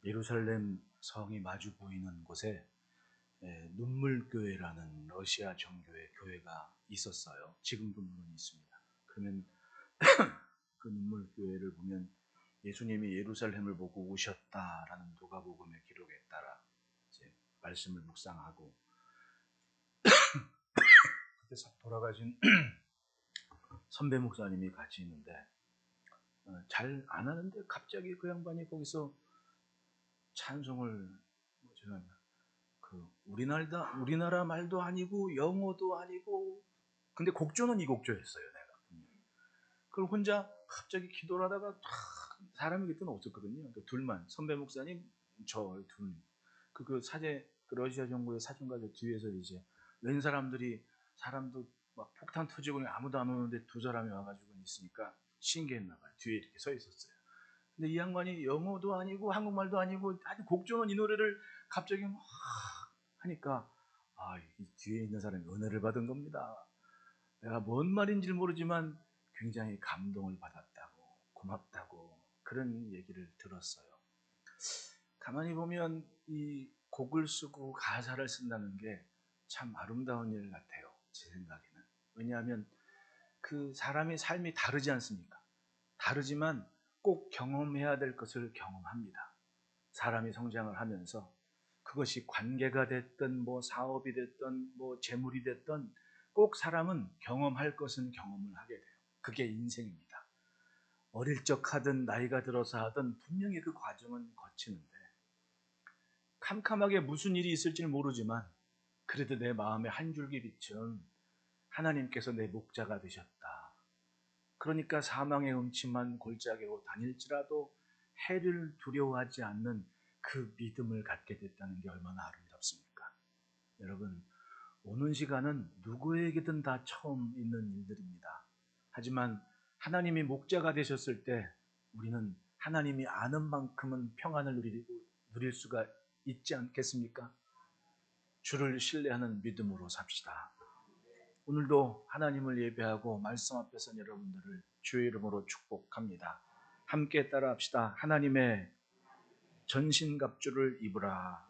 예루살렘 성이 마주 보이는 곳에 눈물교회라는 러시아 정교회 교회가 있었어요. 지금도 물론 있습니다. 그러면 그 눈물교회를 보면 예수님이 예루살렘을 보고 오셨다라는 누가복음의 기록에 따라 이제 말씀을 묵상하고 그때 돌아가신 선배 목사님이 같이 있는데 잘 안 하는데 갑자기 그 양반이 거기서 찬송을 우리나라 말도 아니고 영어도 아니고 근데 곡조는 이 곡조였어요. 내가 그걸 혼자 갑자기 기도를 하다가 사람이 그때는 없었거든요. 둘만 선배 목사님 저 둘 그 사제 그 러시아 정부의 사진가족 뒤에서 이제 웬 사람도 막 폭탄 터지고 아무도 안 오는데 두 사람이 와가지고 있으니까 신기했나 봐요. 뒤에 이렇게 서 있었어요. 근데 이 양반이 영어도 아니고 한국말도 아니고 아주 곡조는 이 노래를 갑자기 막 하니까 이 뒤에 있는 사람이 은혜를 받은 겁니다. 내가 뭔 말인지 모르지만 굉장히 감동을 받았다고 고맙다고 그런 얘기를 들었어요. 가만히 보면 이 곡을 쓰고 가사를 쓴다는 게 참 아름다운 일 같아요. 제 생각에는. 왜냐하면 그 사람의 삶이 다르지 않습니까? 다르지만 꼭 경험해야 될 것을 경험합니다. 사람이 성장을 하면서 그것이 관계가 됐든 뭐 사업이 됐든 뭐 재물이 됐든 꼭 사람은 경험할 것은 경험을 하게 돼요. 그게 인생입니다. 어릴 적 하든 나이가 들어서 하든 분명히 그 과정은 거치는데 캄캄하게 무슨 일이 있을지는 모르지만 그래도 내 마음에 한 줄기 빛은 하나님께서 내 목자가 되셨다. 그러니까 사망의 음침한 골짜기로 다닐지라도 해를 두려워하지 않는 그 믿음을 갖게 됐다는 게 얼마나 아름답습니까? 여러분, 오는 시간은 누구에게든 다 처음 있는 일들입니다. 하지만 하나님이 목자가 되셨을 때 우리는 하나님이 아는 만큼은 평안을 누릴 수가 있지 않겠습니까? 주를 신뢰하는 믿음으로 삽시다. 오늘도 하나님을 예배하고 말씀 앞에서 여러분들을 주의 이름으로 축복합니다. 함께 따라합시다. 하나님의 전신갑주를 입으라.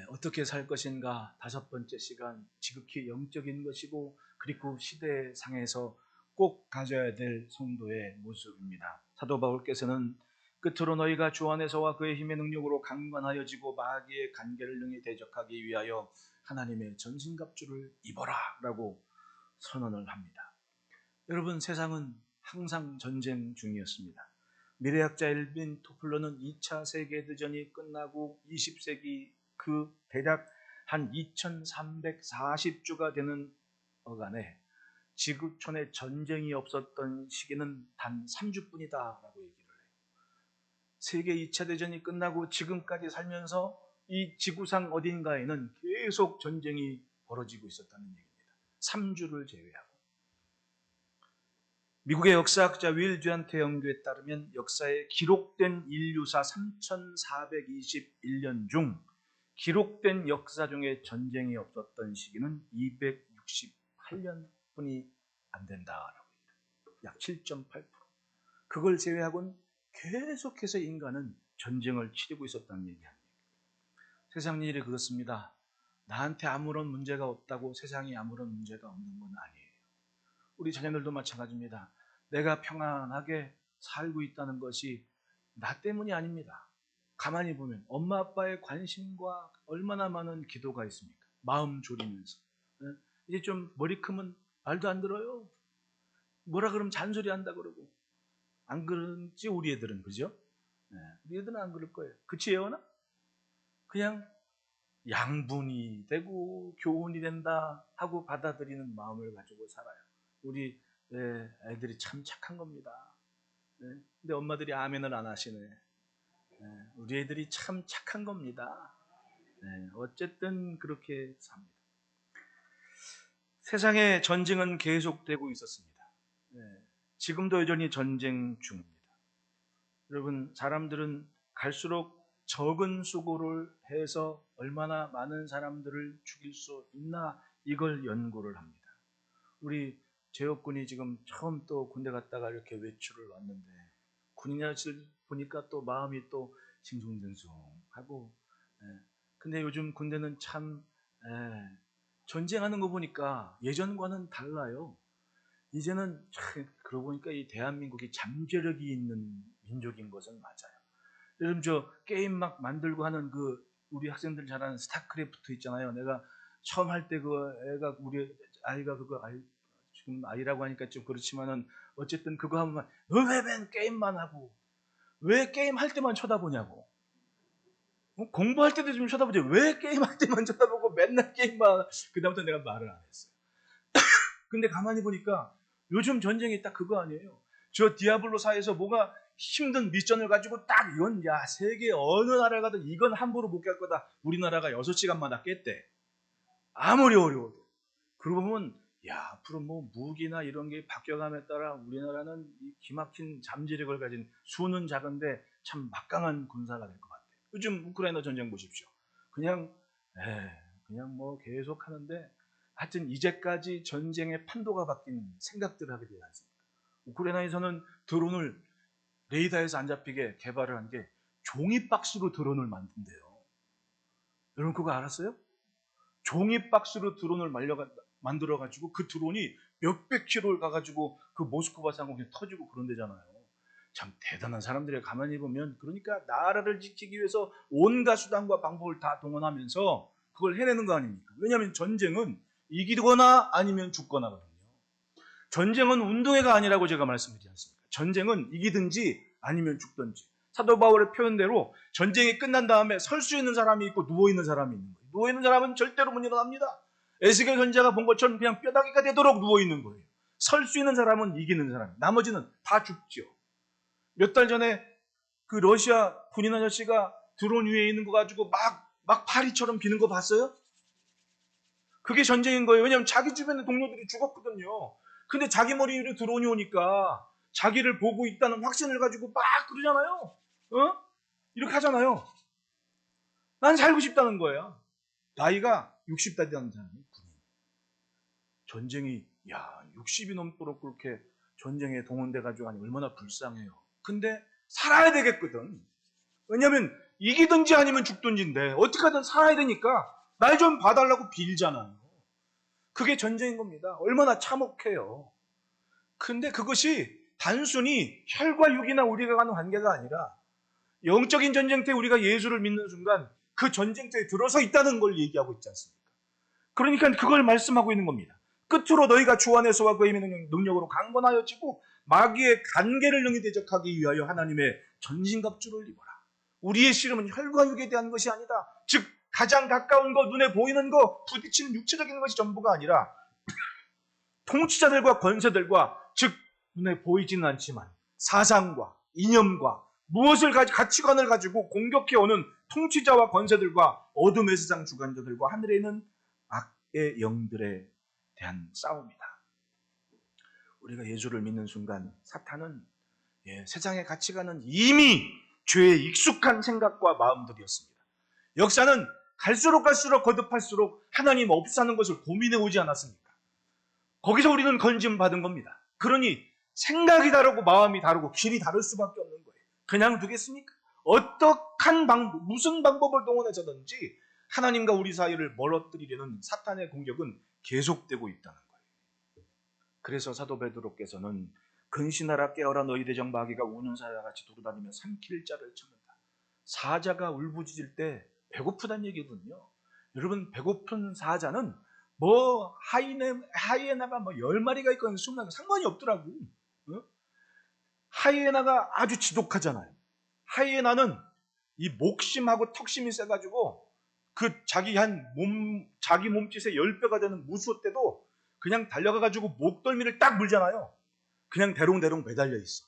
어떻게 살 것인가? 5번째 시간, 지극히 영적인 것이고 그리고 시대상에서 꼭 가져야 될 성도의 모습입니다. 사도 바울께서는 끝으로 너희가 주 안에서와 그의 힘의 능력으로 강건하여지고 마귀의 간계를 능히 대적하기 위하여 하나님의 전신갑주를 입어라 라고 선언을 합니다. 여러분, 세상은 항상 전쟁 중이었습니다. 미래학자 엘빈 토플러는 2차 세계대전이 끝나고 20세기 그 대략 한 2340주가 되는 어간에 지구촌에 전쟁이 없었던 시기는 단 3주뿐이다 라고 얘기를 해요. 세계 2차 대전이 끝나고 지금까지 살면서 이 지구상 어딘가에는 계속 전쟁이 벌어지고 있었다는 얘기입니다. 3주를 제외하고. 미국의 역사학자 윌 듀안트 연구에 따르면 역사에 기록된 인류사 3421년 중 기록된 역사 중에 전쟁이 없었던 시기는 268년뿐이 안 된다라고 합니다. 약 7.8%. 그걸 제외하고는 계속해서 인간은 전쟁을 치르고 있었다는 얘기합니다. 세상 일이 그렇습니다. 나한테 아무런 문제가 없다고 세상에 아무런 문제가 없는 건 아니에요. 우리 자녀들도 마찬가지입니다. 내가 평안하게 살고 있다는 것이 나 때문이 아닙니다. 가만히 보면 엄마 아빠의 관심과 얼마나 많은 기도가 있습니까? 마음 졸이면서. 이제 좀 머리 크면 말도 안 들어요. 뭐라 그러면 잔소리 한다 그러고. 안 그런지 우리 애들은, 그죠? 우리 애들은 안 그럴 거예요. 그치, 예원아? 그냥 양분이 되고 교훈이 된다 하고 받아들이는 마음을 가지고 살아요. 우리 애들이 참 착한 겁니다. 근데 엄마들이 아멘을 안 하시네. 우리 애들이 참 착한 겁니다. 어쨌든 그렇게 삽니다. 세상에 전쟁은 계속되고 있었습니다. 지금도 여전히 전쟁 중입니다. 여러분, 사람들은 갈수록 적은 수고를 해서 얼마나 많은 사람들을 죽일 수 있나 이걸 연구를 합니다. 우리 제혁군이 지금 처음 또 군대 갔다가 이렇게 외출을 왔는데 군인이라서 보니까 또 마음이 또 싱숭생숭하고. 근데 요즘 군대는 참 전쟁하는 거 보니까 예전과는 달라요. 이제는 참 그러고 보니까 이 대한민국이 잠재력이 있는 민족인 것은 맞아요. 요즘 저 게임 막 만들고 하는 그 우리 학생들 잘하는 스타크래프트 있잖아요. 내가 처음 할 때 그 애가 우리 아이가 그거 지금 아이라고 하니까 좀 그렇지만은 어쨌든 그거 하면 너 왜 맨 게임만 하고 왜 게임 할 때만 쳐다보냐고. 공부할 때도 좀 쳐다보지 왜 게임 할 때만 쳐다보고 맨날 게임만. 그다음부터 내가 말을 안 했어요. 근데 가만히 보니까 요즘 전쟁이 딱 그거 아니에요. 저 디아블로 4에서 뭐가 힘든 미션을 가지고 딱 이건 야 세계 어느 나라를 가든 이건 함부로 못 갈 거다. 우리나라가 6시간마다 깼대. 아무리 어려워도. 그러고 보면 야 앞으로 뭐 무기나 이런 게 바뀌어감에 따라 우리나라는 이 기막힌 잠재력을 가진 수는 작은데 참 막강한 군사가 될 것 같아요. 요즘 우크라이나 전쟁 보십시오. 그냥 그냥 뭐 계속 하는데 하여튼 이제까지 전쟁의 판도가 바뀐 생각들을 하게 되지 않습니까? 우크라이나에서는 드론을 레이더에서 안 잡히게 개발을 한 게 종이박스로 드론을 만든대요. 여러분 그거 알았어요? 종이박스로 드론을 만들어가지고 그 드론이 몇백 킬로를 가가지고 그 모스크바 상공에 터지고 그런 데잖아요. 참 대단한 사람들이 가만히 보면 그러니까 나라를 지키기 위해서 온갖 수단과 방법을 다 동원하면서 그걸 해내는 거 아닙니까? 왜냐하면 전쟁은 이기거나 아니면 죽거나거든요. 전쟁은 운동회가 아니라고 제가 말씀드리지 않습니까? 전쟁은 이기든지 아니면 죽든지. 사도 바울의 표현대로 전쟁이 끝난 다음에 설 수 있는 사람이 있고 누워있는 사람이 있는 거예요. 누워있는 사람은 절대로 못 일어납니다. 에스겔 선지자가 본 것처럼 그냥 뼈다귀가 되도록 누워있는 거예요. 설 수 있는 사람은 이기는 사람, 나머지는 다 죽죠. 몇 달 전에 그 러시아 군인 아저씨가 드론 위에 있는 거 가지고 막 파리처럼 비는 거 봤어요? 그게 전쟁인 거예요. 왜냐하면 자기 주변의 동료들이 죽었거든요. 근데 자기 머리 위로 드론이 오니까 자기를 보고 있다는 확신을 가지고 막 그러잖아요. 이렇게 하잖아요. 난 살고 싶다는 거예요. 나이가 60다 되는 사람이 군인. 전쟁이 60이 넘도록 그렇게 전쟁에 동원돼가지고 하니 얼마나 불쌍해요. 근데 살아야 되겠거든. 왜냐하면 이기든지 아니면 죽든지인데 어떻게든 살아야 되니까 날 좀 봐달라고 빌잖아요. 그게 전쟁인 겁니다. 얼마나 참혹해요. 근데 그것이 단순히 혈과 육이나 우리가 가는 관계가 아니라 영적인 전쟁터에 우리가 예수를 믿는 순간 그 전쟁터에 들어서 있다는 걸 얘기하고 있지 않습니까? 그러니까 그걸 말씀하고 있는 겁니다. 끝으로 너희가 주 안에서와 그의 능력으로 강건하여지고 마귀의 간계를 능히 대적하기 위하여 하나님의 전신갑주를 입어라. 우리의 씨름은 혈과 육에 대한 것이 아니다. 즉 가장 가까운 것, 눈에 보이는 것, 부딪히는 육체적인 것이 전부가 아니라 통치자들과 권세들과 즉 눈에 보이지는 않지만 사상과 이념과 무엇을 가치관을 가지고 공격해오는 통치자와 권세들과 어둠의 세상 주관자들과 하늘에 있는 악의 영들에 대한 싸움이다. 우리가 예수를 믿는 순간 사탄은 세상의 가치관은 이미 죄에 익숙한 생각과 마음들이었습니다. 역사는 갈수록 거듭할수록 하나님 없사는 것을 고민해 오지 않았습니까? 거기서 우리는 건짐 받은 겁니다. 그러니 생각이 다르고 마음이 다르고 길이 다를 수밖에 없는 거예요. 그냥 두겠습니까? 무슨 방법을 동원해서든지 하나님과 우리 사이를 멀어뜨리려는 사탄의 공격은 계속되고 있다는 거예요. 그래서 사도 베드로께서는 근신하라 깨어라 너희 대적 마귀가 우는 사자 같이 돌아다니며 삼킬 자를 찾는다. 사자가 울부짖을 때 배고프다는 얘기거든요. 여러분 배고픈 사자는 뭐 하이에나가 뭐 10마리가 있건 20마리가 상관이 없더라고. 하이에나가 아주 지독하잖아요. 하이에나는 이 목심하고 턱심이 세가지고 그 자기 몸짓의 10배가 되는 무수 때도 그냥 달려가가지고 목덜미를 딱 물잖아요. 그냥 대롱대롱 매달려 있어.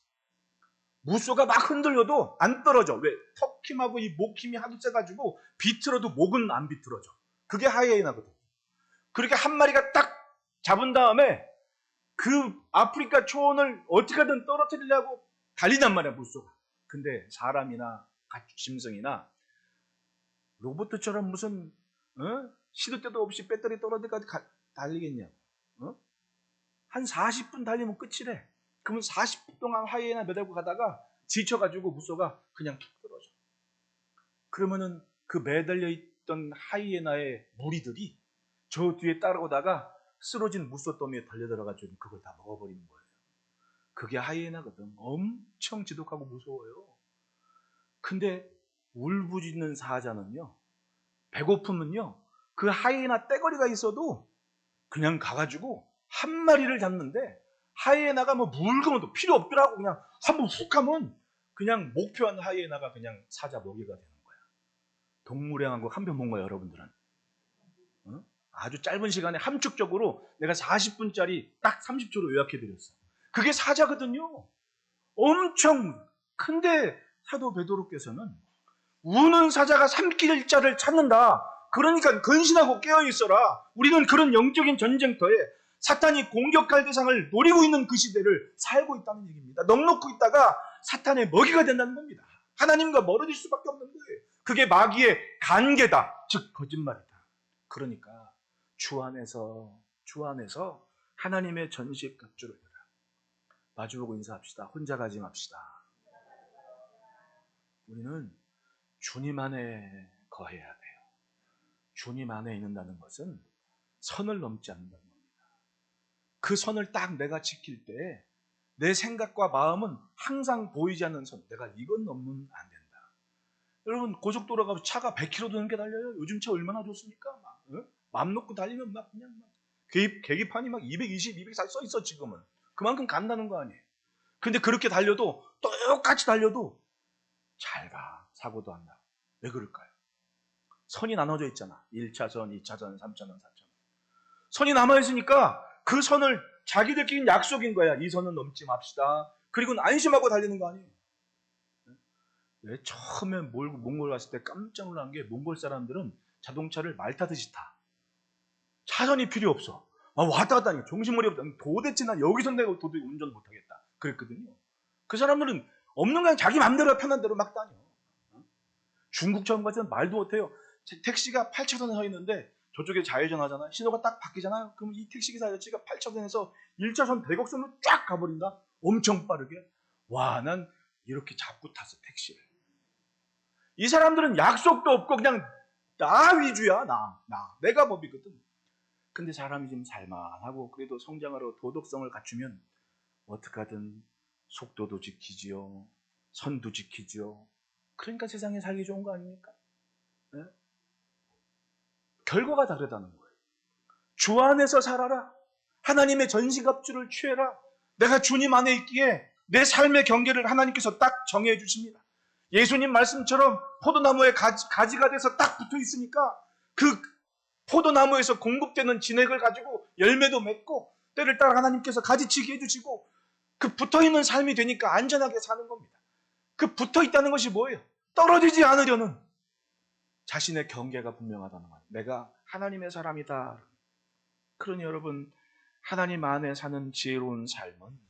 무소가 막 흔들려도 안 떨어져. 왜? 턱힘하고 이 목힘이 하도 세가지고 비틀어도 목은 안 비틀어져. 그게 하이에나거든. 그렇게 한 마리가 딱 잡은 다음에 그 아프리카 초원을 어떻게든 떨어뜨리려고 달리단 말이야, 무소가. 근데 사람이나 짐승이나 로봇처럼 무슨 시도 때도 없이 배터리 떨어질까지 달리겠냐고. 한 40분 달리면 끝이래. 그러면 40분 동안 하이에나 매달고 가다가 지쳐가지고 무소가 그냥 툭 떨어져. 그러면은 그 매달려 있던 하이에나의 무리들이 저 뒤에 따라오다가 쓰러진 무소 더미에 달려들어가지고 그걸 다 먹어버리는 거예요. 그게 하이에나거든. 엄청 지독하고 무서워요. 근데 울부짖는 사자는요, 배고프면요, 그 하이에나 떼거리가 있어도 그냥 가가지고 한 마리를 잡는데, 하이에나가 뭐 물건도 필요 없더라고. 그냥 한번 훅 하면 그냥 목표한 하이에나가 그냥 사자 먹이가 되는 거야. 동물의 왕국 한 편 본 거예요, 여러분들은. 어? 아주 짧은 시간에 함축적으로 내가 40분짜리 딱 30초로 요약해드렸어. 그게 사자거든요. 엄청 큰데 사도 베드로께서는 우는 사자가 삼킬 자를 찾는다. 그러니까 근신하고 깨어있어라. 우리는 그런 영적인 전쟁터에 사탄이 공격할 대상을 노리고 있는 그 시대를 살고 있다는 얘기입니다. 넉넉히 있다가 사탄의 먹이가 된다는 겁니다. 하나님과 멀어질 수밖에 없는 거예요. 그게 마귀의 간계다. 즉 거짓말이다. 그러니까 주 안에서 하나님의 전식 갑주를 해라. 마주보고 인사합시다. 혼자 가지 맙시다. 우리는 주님 안에 거해야 돼요. 주님 안에 있는다는 것은 선을 넘지 않는다는 겁니다. 그 선을 딱 내가 지킬 때 내 생각과 마음은 항상 보이지 않는 선, 내가 이건 넘으면 안 된다. 여러분, 고속도로 가서 차가 100km 넘게 달려요. 요즘 차 얼마나 좋습니까? 맘 놓고 달리면 막 그냥 막 계기판이 막 220, 240 써 있어. 지금은 그만큼 간다는 거 아니에요. 근데 그렇게 달려도, 똑같이 달려도 잘 가. 사고도 안 나고. 왜 그럴까요? 선이 나눠져 있잖아. 1차선, 2차선, 3차선, 4차선. 선이 남아있으니까 그 선을 자기들끼리 약속인 거야. 이 선은 넘지 맙시다. 그리고 안심하고 달리는 거 아니에요. 왜 처음에 몽골 갔을 때 깜짝 놀란 게, 몽골 사람들은 자동차를 말 타듯이 타. 차선이 필요 없어. 왔다 갔다 하니 정신머리 없다. 도대체 난 여기서 내가 도저히 운전 못하겠다. 그랬거든요. 그 사람들은 없는 거 자기 맘대로 편한 대로 막 다녀. 중국처럼 같은 말도 못해요. 택시가 8차선에 서 있는데 저쪽에 좌회전 하잖아요. 신호가 딱 바뀌잖아요. 그럼 이 택시기사 아저씨가 8차선에서 1차선 대곡선으로 쫙 가버린다. 엄청 빠르게. 와, 난 이렇게 잡고 탔어, 택시를. 이 사람들은 약속도 없고 그냥 나 위주야. 내가 법이거든. 근데 사람이 좀 살만하고 그래도 성장하러 도덕성을 갖추면 어떡하든 속도도 지키지요. 선도 지키지요. 그러니까 세상에 살기 좋은 거 아닙니까? 네? 결과가 다르다는 거예요. 주 안에서 살아라. 하나님의 전시갑주를 취해라. 내가 주님 안에 있기에 내 삶의 경계를 하나님께서 딱 정해 주십니다. 예수님 말씀처럼 포도나무에 가지가 돼서 딱 붙어 있으니까 그 포도나무에서 공급되는 진액을 가지고 열매도 맺고, 때를 따라 하나님께서 가지치기 해주시고, 그 붙어있는 삶이 되니까 안전하게 사는 겁니다. 그 붙어있다는 것이 뭐예요? 떨어지지 않으려는 자신의 경계가 분명하다는 거예요. 내가 하나님의 사람이다. 그러니 여러분, 하나님 안에 사는 지혜로운 삶은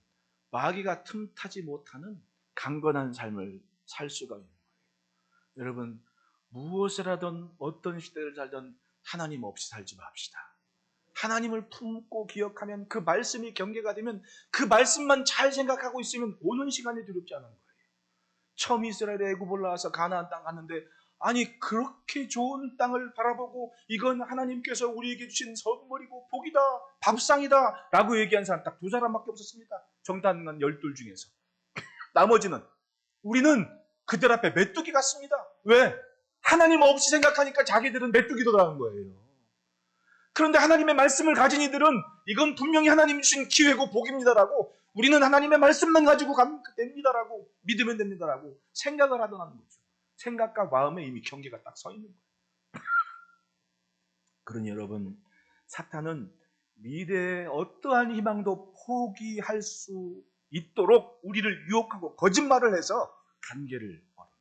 마귀가 틈타지 못하는 강건한 삶을 살 수가 있는 거예요. 여러분, 무엇을 하든 어떤 시대를 살든 하나님 없이 살지 맙시다. 하나님을 품고 기억하면, 그 말씀이 경계가 되면, 그 말씀만 잘 생각하고 있으면 오는 시간이 두렵지 않은 거예요. 처음 이스라엘에 애굽 올라와서 가나안 땅 갔는데, 아니 그렇게 좋은 땅을 바라보고 이건 하나님께서 우리에게 주신 선물이고 복이다, 밥상이다 라고 얘기한 사람 딱 2사람밖에 없었습니다. 정탐관 12 중에서. 나머지는, 우리는 그들 앞에 메뚜기 같습니다. 왜? 하나님 없이 생각하니까 자기들은 메뚜기도라는 거예요. 그런데 하나님의 말씀을 가진 이들은 이건 분명히 하나님 주신 기회고 복입니다라고, 우리는 하나님의 말씀만 가지고 가면 됩니다라고, 믿으면 됩니다라고 생각을 하더라는 거죠. 생각과 마음에 이미 경계가 딱 서 있는 거예요. 그러니 여러분, 사탄은 미래의 어떠한 희망도 포기할 수 있도록 우리를 유혹하고 거짓말을 해서 관계를 벌어요.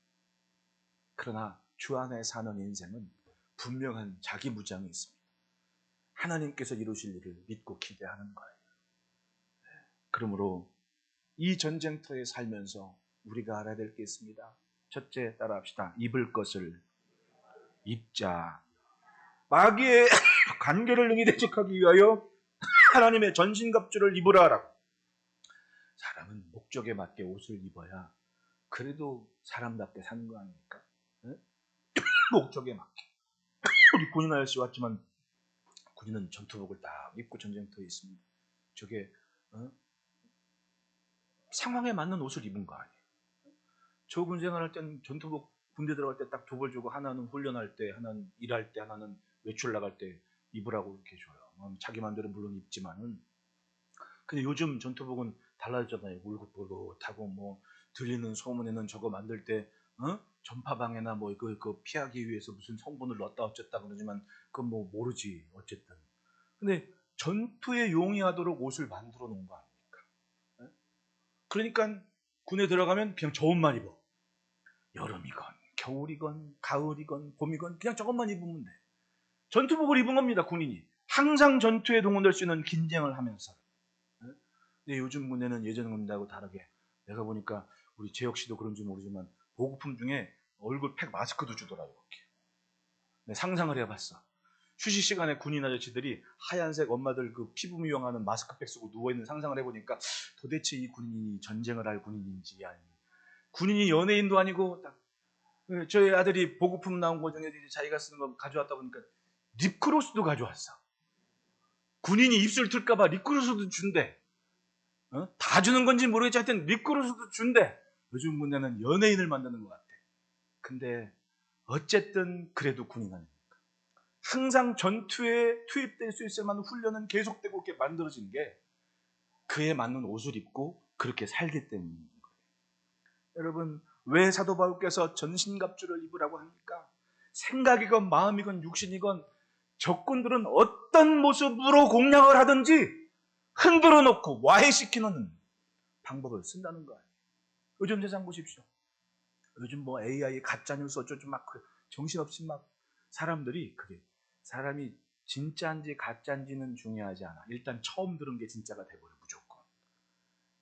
그러나 주 안에 사는 인생은 분명한 자기 무장이 있습니다. 하나님께서 이루실 일을 믿고 기대하는 거예요. 그러므로 이 전쟁터에 살면서 우리가 알아야 될 게 있습니다. 첫째, 따라합시다. 입을 것을 입자. 마귀의 관계를 능히 대적하기 위하여 하나님의 전신갑주를 입으라 라고. 사람은 목적에 맞게 옷을 입어야 그래도 사람답게 사는 거 아닙니까? 네? 목적에 맞게. 우리 군인 아저씨 왔지만 군인은 전투복을 딱 입고 전쟁터에 있습니다. 저게 상황에 맞는 옷을 입은 거 아니에요. 저 군 생활할 땐 전투복 군대 들어갈 때 딱 두 벌 주고 하나는 훈련할 때, 하나는 일할 때, 하나는 외출 나갈 때 입으라고 이렇게 줘요. 자기 마음대로 물론 입지만은. 근데 요즘 전투복은 달라졌잖아요. 울긋불긋하고 뭐 들리는 소문에는 저거 만들 때 전파방해나 뭐 그 피하기 위해서 무슨 성분을 넣었다 어쨌다 그러지만 그건 뭐 모르지 어쨌든. 근데 전투에 용이하도록 옷을 만들어 놓은 거 아닙니까? 네? 그러니까 군에 들어가면 그냥 저 옷만 입어. 여름이건 겨울이건 가을이건 봄이건 그냥 저것만 입으면 돼. 전투복을 입은 겁니다. 군인이. 항상 전투에 동원될 수 있는 긴장을 하면서. 근데 요즘 군대는 예전 군대하고 다르게 내가 보니까 우리 재혁 씨도 그런지 모르지만 보급품 중에 얼굴 팩 마스크도 주더라고요. 이렇게. 상상을 해봤어. 휴식 시간에 군인 아저씨들이 하얀색 엄마들 그 피부 미용하는 마스크팩 쓰고 누워있는 상상을 해보니까 도대체 이 군인이 전쟁을 할 군인인지 아니 군인이 연예인도 아니고 딱 저희 아들이 보급품 나온 거 중에 자기가 쓰는 거 가져왔다 보니까 립크로스도 가져왔어. 군인이 입술 틀까봐 립크로스도 준대. 다 주는 건지 모르겠지 하여튼 립크로스도 준대. 요즘 군대는 연예인을 만드는 것 같아. 근데 어쨌든 그래도 군인 아닙니까? 항상 전투에 투입될 수 있을 만한 훈련은 계속되고 이렇게 만들어진 게 그에 맞는 옷을 입고 그렇게 살기 때문인 거예요. 여러분 왜 사도 바울께서 전신갑주를 입으라고 합니까? 생각이건 마음이건 육신이건 적군들은 어떤 모습으로 공략을 하든지 흔들어 놓고 와해시키는 방법을 쓴다는 거예요. 요즘 세상 보십시오. 요즘 뭐 AI 가짜뉴스 어쩌고 막 정신없이 막 사람들이 그게 사람이 진짜인지 가짜인지는 중요하지 않아. 일단 처음 들은 게 진짜가 돼버려 무조건.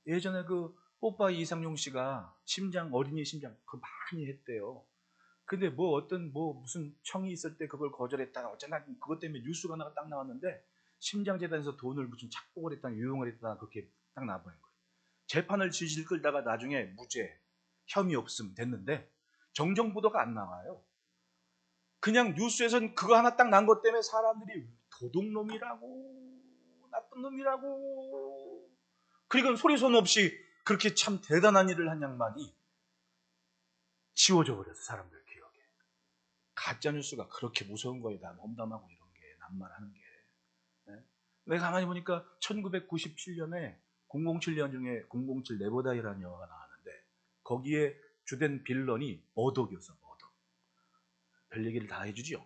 예전에 그 뽀빠이 이상용 씨가 심장 어린이 심장 그거 많이 했대요. 근데 뭐 어떤 뭐 무슨 청이 있을 때 그걸 거절했다가 어쩌나 그것 때문에 뉴스가 하나가 딱 나왔는데 심장재단에서 돈을 무슨 착복을 했다가 유용을 했다가 그렇게 딱 나와버린 거예요. 재판을 질질 끌다가 나중에 무죄 혐의 없음 됐는데 정정 보도가 안 나와요. 그냥 뉴스에선 그거 하나 딱 난 것 때문에 사람들이 도둑놈이라고 나쁜 놈이라고 그러니까 소리소문 없이 그렇게 참 대단한 일을 한 양반이 지워져 버렸어 사람들 기억에. 가짜뉴스가 그렇게 무서운 거예요. 험담하고 이런 게 낱말하는 게. 네? 내가 가만히 보니까 1997년에 007년 중에 007 네버다이라는 영화가 나왔는데 거기에 주된 빌런이 머독이었어. 머독. 별 얘기를 다 해주지요.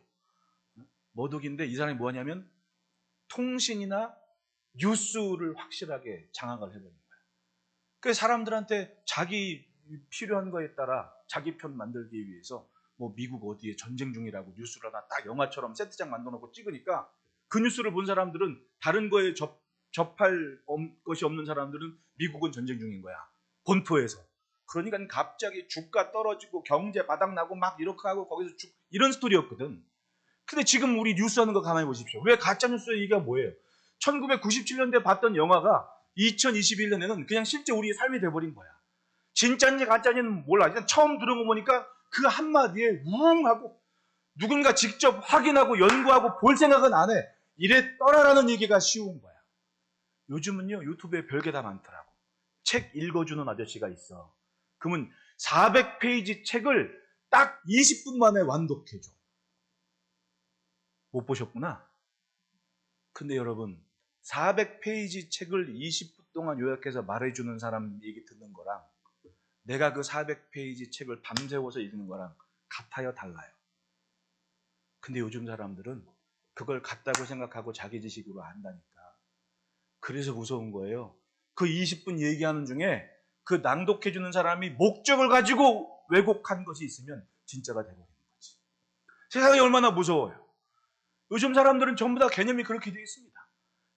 머독인데 이 사람이 뭐냐면 통신이나 뉴스를 확실하게 장악을 해버린 거예요. 그래서 사람들한테 자기 필요한 거에 따라 자기 편 만들기 위해서 뭐 미국 어디에 전쟁 중이라고 뉴스를 하나 딱 영화처럼 세트장 만들어 놓고 찍으니까 그 뉴스를 본 사람들은 다른 거에 접할 것이 없는 사람들은 미국은 전쟁 중인 거야. 본토에서. 그러니까 갑자기 주가 떨어지고 경제 바닥나고 막 이렇게 하고 거기서 이런 스토리였거든. 근데 지금 우리 뉴스 하는 거 가만히 보십시오. 왜 가짜뉴스 얘기가 뭐예요? 1997년대 봤던 영화가 2021년에는 그냥 실제 우리의 삶이 돼버린 거야. 진짜인지 가짜인지는 몰라. 일단 처음 들은 거 보니까 그 한마디에 우웅하고 누군가 직접 확인하고 연구하고 볼 생각은 안 해. 이래 떠라라는 얘기가 쉬운 거야. 요즘은요 유튜브에 별게 다 많더라고. 책 읽어주는 아저씨가 있어. 그러면 400페이지 책을 딱 20분 만에 완독해줘. 못 보셨구나. 근데 여러분 400페이지 책을 20분 동안 요약해서 말해주는 사람 얘기 듣는 거랑 내가 그 400페이지 책을 밤새워서 읽는 거랑 같아요 달라요? 근데 요즘 사람들은 그걸 같다고 생각하고 자기 지식으로 안다니까. 그래서 무서운 거예요. 그 20분 얘기하는 중에 그 낭독해주는 사람이 목적을 가지고 왜곡한 것이 있으면 진짜가 되버리는 거지. 세상이 얼마나 무서워요. 요즘 사람들은 전부 다 개념이 그렇게 되어 있습니다.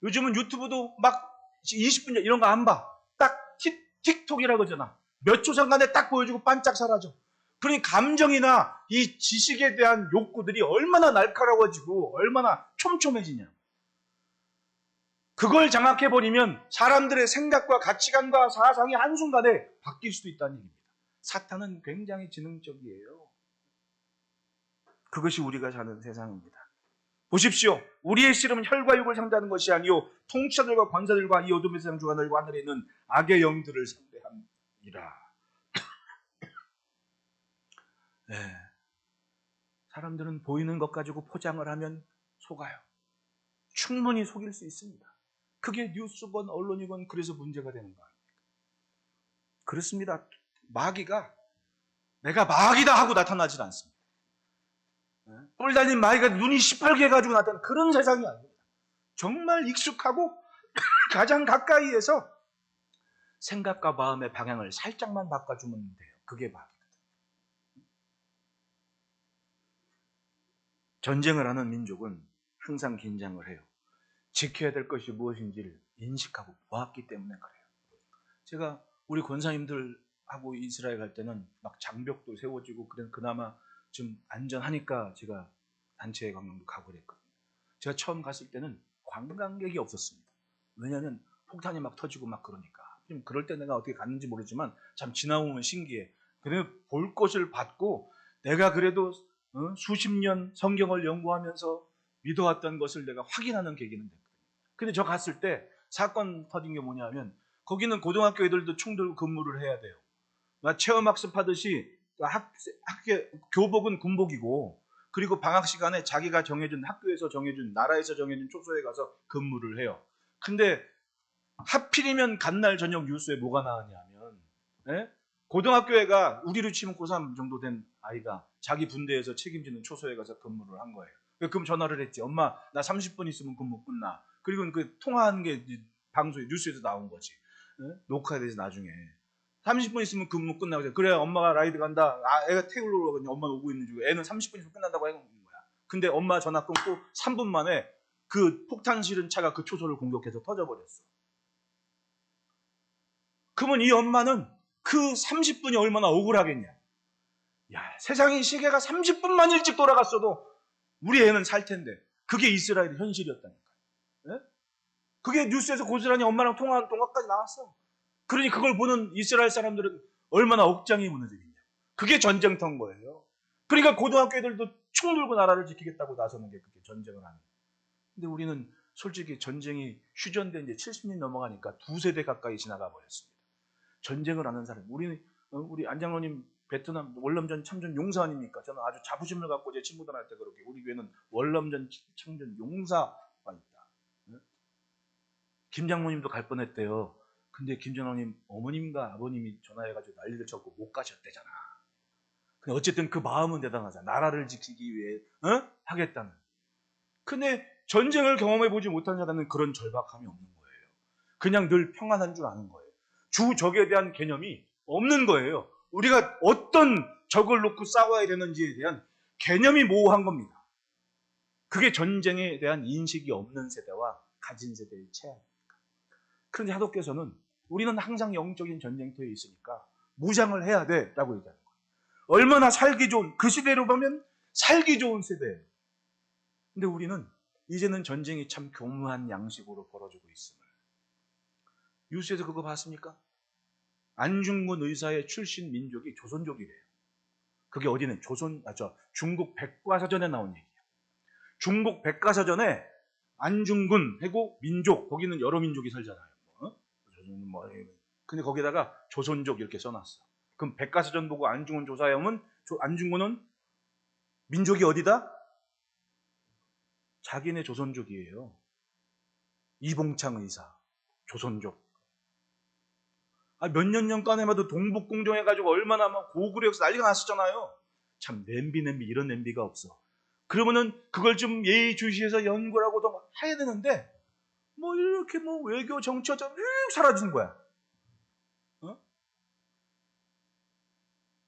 요즘은 유튜브도 막 20분 이런 거 안 봐. 딱 틱톡이라고 하잖아. 몇 초 잠깐에 딱 보여주고 반짝 사라져. 그러니 감정이나 이 지식에 대한 욕구들이 얼마나 날카로워지고 얼마나 촘촘해지냐. 그걸 장악해버리면 사람들의 생각과 가치관과 사상이 한순간에 바뀔 수도 있다는 얘기입니다. 사탄은 굉장히 지능적이에요. 그것이 우리가 사는 세상입니다. 보십시오. 우리의 씨름은 혈과 육을 상대하는 것이 아니요 통치자들과 권사들과 이 어둠의 세상 주관들과 하늘에 있는 악의 영들을 상대합니다. 네. 사람들은 보이는 것 가지고 포장을 하면 속아요. 충분히 속일 수 있습니다. 그게 뉴스건 언론이건 그래서 문제가 되는 거 아닙니까? 그렇습니다. 마귀가 내가 마귀다 하고 나타나질 않습니다. 뿔 달린 마귀가 눈이 시뻘게 해가지고 나타나는 그런 세상이 아닙니다. 정말 익숙하고 가장 가까이에서 생각과 마음의 방향을 살짝만 바꿔주면 돼요. 그게 마귀거든요. 전쟁을 하는 민족은 항상 긴장을 해요. 지켜야 될 것이 무엇인지를 인식하고 보았기 때문에 그래요. 제가 우리 권사님들하고 이스라엘 갈 때는 막 장벽도 세워지고 그나마 좀 안전하니까 제가 단체 관광도 가고 그랬거든요. 제가 처음 갔을 때는 관광객이 없었습니다. 왜냐하면 폭탄이 막 터지고 막 그러니까. 좀 그럴 때 내가 어떻게 갔는지 모르지만 참 지나오면 신기해. 그래도 볼 것을 봤고 내가 그래도 수십 년 성경을 연구하면서 믿어왔던 것을 내가 확인하는 계기는 됐거든요. 근데 저 갔을 때 사건 터진 게 뭐냐면 거기는 고등학교 애들도 총 들고 근무를 해야 돼요. 체험학습 하듯이 교복은 군복이고 그리고 방학 시간에 자기가 정해준 학교에서 정해준 나라에서 정해준 초소에 가서 근무를 해요. 근데 하필이면 간날 저녁 뉴스에 뭐가 나왔냐면 고등학교 애가 우리로 치면 고3 정도 된 아이가 자기 분대에서 책임지는 초소에 가서 근무를 한 거예요. 그럼 전화를 했지. 엄마 나 30분 있으면 근무 끝나. 그리고 그 통화하는 게 방송에 뉴스에서 나온 거지. 녹화에 대해서 나중에 30분 있으면 근무 끝나고 그래 엄마가 라이드 간다. 애가 태울러 가거든요. 엄마는 오고 있는 중에 애는 30분 있으면 끝난다고 해놓은 거야. 근데 엄마 전화 끊고 3분 만에 그 폭탄 실은 차가 그 초소를 공격해서 터져버렸어. 그러면 이 엄마는 그 30분이 얼마나 억울하겠냐. 야, 세상의 시계가 30분만 일찍 돌아갔어도 우리 애는 살 텐데 그게 이스라엘의 현실이었다니까요. 네? 그게 뉴스에서 고스란히 엄마랑 통화하는 동화까지 나왔어. 그러니 그걸 보는 이스라엘 사람들은 얼마나 억장이 무너지겠냐. 그게 전쟁터인 거예요. 그러니까 고등학교 애들도 총 들고 나라를 지키겠다고 나서는 게 그게 전쟁을 하는 거예요. 근데 우리는 솔직히 전쟁이 휴전된 이제 70년 넘어가니까 2세대 가까이 지나가 버렸습니다. 전쟁을 하는 사람, 우리 안장로님 베트남 월남전 참전 용사 아닙니까? 저는 아주 자부심을 갖고 제 친구들한테 그렇게 우리 교회는 월남전 참전 용사가 있다. 김 장로님도 갈 뻔했대요. 근데 김 장로님 어머님과 아버님이 전화해가지고 난리를 쳤고 못 가셨대잖아. 근데 어쨌든 그 마음은 대단하잖아. 나라를 지키기 위해 하겠다는. 근데 전쟁을 경험해보지 못한 사람은 그런 절박함이 없는 거예요. 그냥 늘 평안한 줄 아는 거예요. 주 적에 대한 개념이 없는 거예요. 우리가 어떤 적을 놓고 싸워야 되는지에 대한 개념이 모호한 겁니다. 그게 전쟁에 대한 인식이 없는 세대와 가진 세대의 차이입니다. 그런데 하도께서는 우리는 항상 영적인 전쟁터에 있으니까 무장을 해야 돼라고 얘기하는 거예요. 얼마나 살기 좋은, 그 시대로 보면 살기 좋은 세대예요. 근데 우리는 이제는 전쟁이 참 교묘한 양식으로 벌어지고 있음을. 뉴스에서 그거 봤습니까? 안중근 의사의 출신 민족이 조선족이래요. 그게 어디는 중국 백과사전에 나온 얘기예요. 중국 백과사전에 안중근 하고 민족, 거기는 여러 민족이 살잖아요. 근데 거기다가 조선족 이렇게 써놨어. 그럼 백과사전 보고 안중근 조사하면 안중근은 민족이 어디다? 자기네 조선족이에요. 이봉창 의사, 조선족. 몇 년 전간에만 해도 동북공정해가지고 얼마나 막 고구려에서 난리가 났었잖아요. 참 냄비 이런 냄비가 없어. 그러면은 그걸 좀 예의주시해서 연구를 하고 더 해야 되는데 뭐 이렇게 뭐 외교 정치가 쭉 사라진 거야.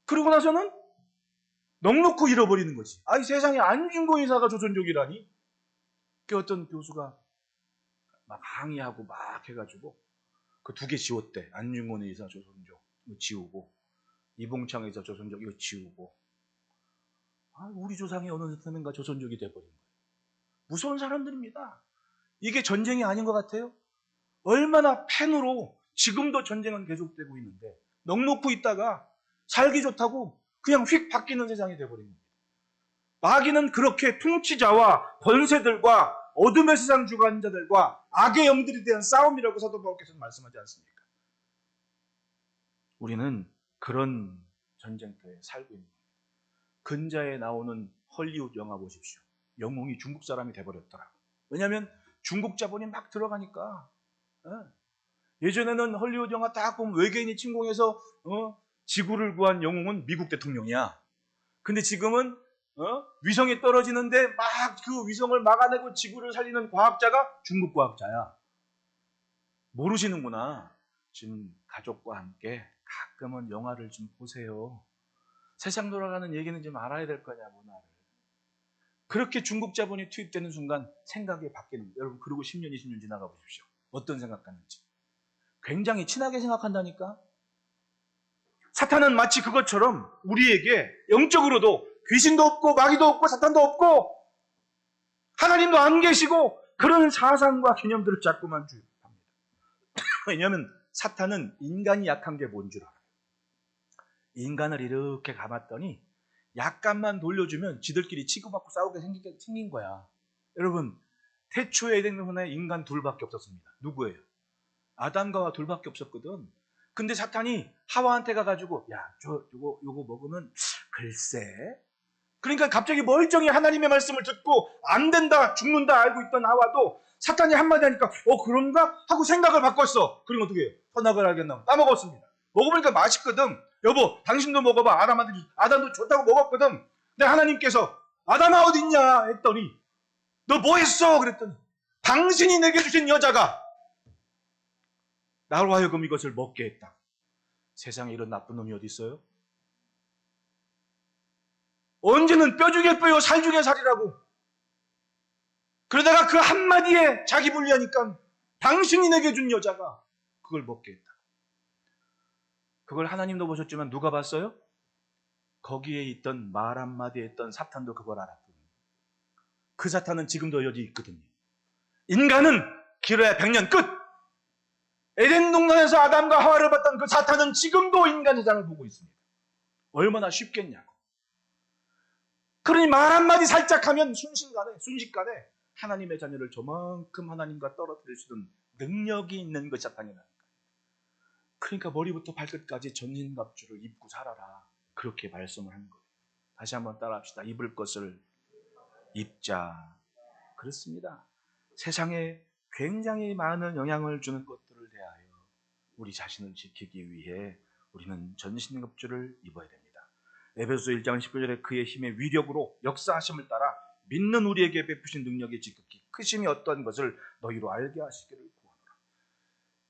그러고 나서는 넉넉히 잃어버리는 거지. 이 세상에 안중근 의사가 조선족이라니. 그 어떤 교수가 막 항의하고 막 해가지고 그 2개 지웠대. 안중근 의사 조선족 이거 지우고 이봉창 의사 조선족 이거 지우고. 우리 조상이 어느 때인가 조선족이 돼버린 거예요. 무서운 사람들입니다. 이게 전쟁이 아닌 것 같아요? 얼마나 펜으로 지금도 전쟁은 계속되고 있는데 넉넉히 있다가 살기 좋다고 그냥 휙 바뀌는 세상이 되어버린 겁니다. 마귀는 그렇게 통치자와 권세들과 어둠의 세상 주관자들과 악의 영들에 대한 싸움이라고 사도 바울께서는 말씀하지 않습니까? 우리는 그런 전쟁터에 살고 있는 겁니다. 근자에 나오는 헐리우드 영화 보십시오. 영웅이 중국 사람이 돼버렸더라고. 왜냐하면 중국 자본이 막 들어가니까. 예전에는 헐리우드 영화 딱 보면 외계인이 침공해서 지구를 구한 영웅은 미국 대통령이야. 근데 지금은 위성이 떨어지는데 막 그 위성을 막아내고 지구를 살리는 과학자가 중국 과학자야. 모르시는구나. 지금 가족과 함께 가끔은 영화를 좀 보세요. 세상 돌아가는 얘기는 좀 알아야 될 거냐, 문화를. 그렇게 중국 자본이 투입되는 순간 생각이 바뀌는 거예요. 여러분, 그리고 10년, 20년 지나가 보십시오. 어떤 생각하는지. 굉장히 친하게 생각한다니까? 사탄은 마치 그것처럼 우리에게 영적으로도 귀신도 없고 마귀도 없고 사탄도 없고 하나님도 안 계시고 그런 사상과 개념들을 자꾸만 주입합니다. 왜냐하면 사탄은 인간이 약한 게 뭔 줄 알아요. 인간을 이렇게 감았더니 약간만 돌려주면 지들끼리 치고받고 싸우게 생긴 거야. 여러분, 태초에 에덴동산에 인간 둘밖에 없었습니다. 누구예요? 아담과 하와 둘밖에 없었거든. 근데 사탄이 하와한테 가가지고 야, 요거 먹으면 글쎄. 그러니까 갑자기 멀쩡히 하나님의 말씀을 듣고 안 된다, 죽는다 알고 있던 하와도 사탄이 한마디 하니까 그런가? 하고 생각을 바꿨어. 그럼 어떻게 해요? 선악을 알겠나? 따먹었습니다. 먹어보니까 맛있거든. 여보, 당신도 먹어봐. 아담도 좋다고 먹었거든. 근데 하나님께서 아담아 어딨냐 했더니 너 뭐 했어? 그랬더니 당신이 내게 주신 여자가 나로 하여금 이것을 먹게 했다. 세상에 이런 나쁜 놈이 어디 있어요? 언제는 뼈 중에 뼈요 살 중에 살이라고. 그러다가 그 한마디에 자기 불리하니까 당신이 내게 준 여자가 그걸 먹게 했다. 그걸 하나님도 보셨지만 누가 봤어요? 거기에 있던 말 한마디에 있던 사탄도 그걸 알았거든요. 그 사탄은 지금도 여기 있거든요. 인간은 길어야 100년 끝! 에덴 동산에서 아담과 하와를 봤던 그 사탄은 지금도 인간 세상을 보고 있습니다. 얼마나 쉽겠냐고. 그러니 말 한마디 살짝 하면 순식간에 하나님의 자녀를 저만큼 하나님과 떨어뜨릴 수 있는 능력이 있는 그 사탄이라는 거예요. 그러니까 머리부터 발끝까지 전신갑주를 입고 살아라. 그렇게 말씀을 하는 거예요. 다시 한번 따라합시다. 입을 것을 입자. 그렇습니다. 세상에 굉장히 많은 영향을 주는 것들을 대하여 우리 자신을 지키기 위해 우리는 전신갑주를 입어야 됩니다. 에베소서 1장 19절에 그의 힘의 위력으로 역사하심을 따라 믿는 우리에게 베푸신 능력의 지극히 크심이 어떤 것을 너희로 알게 하시기를 구하노라.